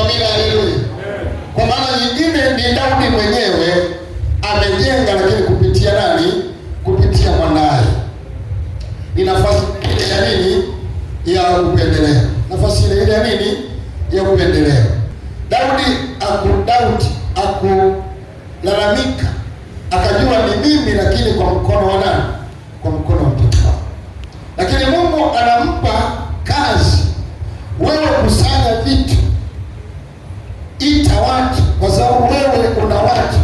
Amina, haleluya. Kwa maana nyingine ni Daudi mwenyewe amejenga, lakini kupitia nani? Kupitia mwanae. Ni nafasi ile ya nini? Ya upendeleo. Nafasi ile ya nini? Ya upendeleo. Daudi akulalamika, akajua ni mimi, lakini kwa mkono wa nani? Kwa mkono wa mtoto wake. Lakini Mungu anampa kazi, wewe kusanya vitu, ita watu, kwa sababu wewe una watu.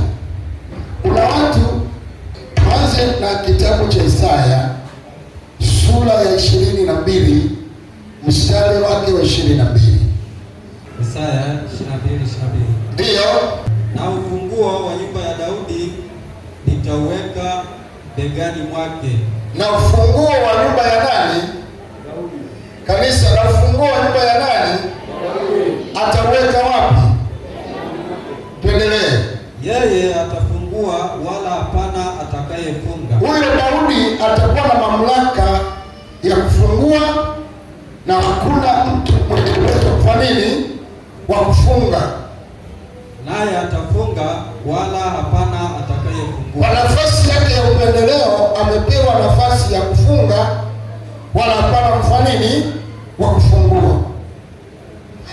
Tuanze na kitabu cha Isaya sura ya 22 mstari wake wa 22. Isaya 22:22. Ndio. Na ufunguo wa nyumba ya Daudi nitauweka begani mwake. Na ufunguo wa nyumba ya nani? Daudi. Kanisa, na ufunguo wa nyumba ya nani? Daudi. Atauweka wapi? Tuendelee. Yeye atafungua wala hapana atakayefunga. Huyo Daudi atakuwa na mamlaka ya kufungua na hakuna mtu mwenye uwezo kufanya nini? Wa kufunga. Naye atafunga wala hapana atakayefungua. Kwa nafasi yake ya upendeleo amepewa nafasi ya kufunga wala hapana kufanya nini? Wa kufungua.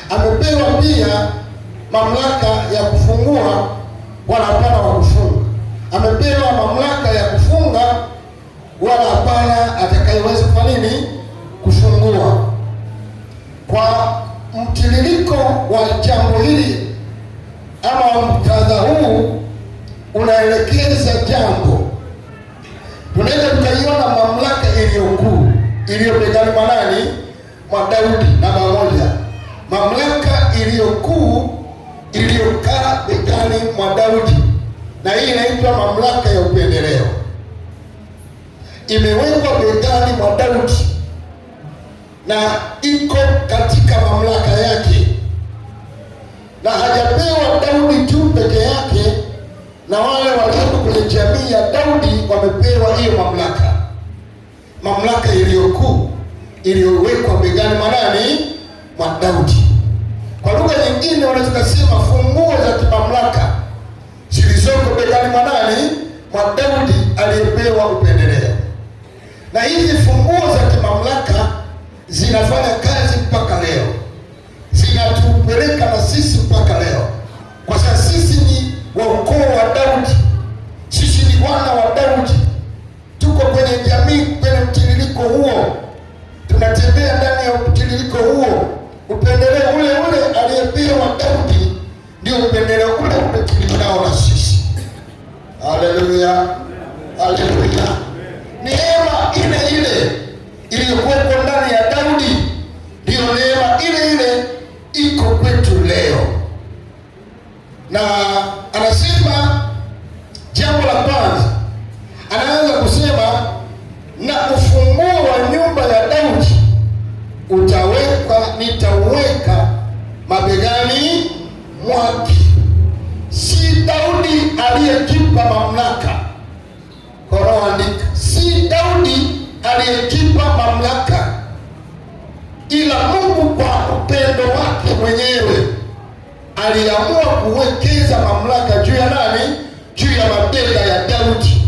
Amepewa pia mamlaka ya kufungua wala hapana wa kufunga. Amepewa mamlaka ya kufunga wala hapana atakayeweza kufanya nini? Kufungua. Kwa mtiririko wa jambo hili ama muktadha huu unaelekeza jambo, tunaweza tukaiona mamlaka iliyokuu iliyo begani mwa nani? Mwa Daudi. Namba moja, mamlaka iliyokuu iliyokaa begani mwa Daudi, na hii inaitwa mamlaka ya upendeleo. Imewekwa begani mwa Daudi na iko katika mamlaka yake, na hajapewa Daudi tu peke yake, na wale walioko kwenye jamii ya Daudi wamepewa hiyo mamlaka. Mamlaka iliyokuu iliyowekwa begani mwa nani? Mwa Daudi. Kwa lugha nyingine wanaweza kusema funguo za kimamlaka zilizoko begani mwa nani? Mwa Daudi aliyepewa upendeleo. Na hizi funguo za kimamlaka zinafanya kazi mpaka leo, zinatupeleka na sisi mpaka leo, kwa sababu sisi ni wa ukoo wa Daudi, sisi ni wana wa Daudi, tuko kwenye jamii, kwenye mtiririko huo, tunatembea ndani ya mtiririko huo. Upendeleo ule ule aliyepewa Daudi ndio upendeleo ule ule tulinao na sisi. Haleluya, haleluya. Neema ile ile iliyokuwepo ndani ya Daudi ndio neema ile ile iko kwetu leo. Na anasema jambo la kwanza, anaanza kusema na ufunguo wa nyumba ya Daudi nitauweka mabegani mwake. Si Daudi aliyekipa mamlaka, koroandika, si Daudi aliyekipa mamlaka, ila Mungu kwa upendo wake mwenyewe aliamua kuwekeza mamlaka juu ya nani? Juu ya mabega ya Daudi.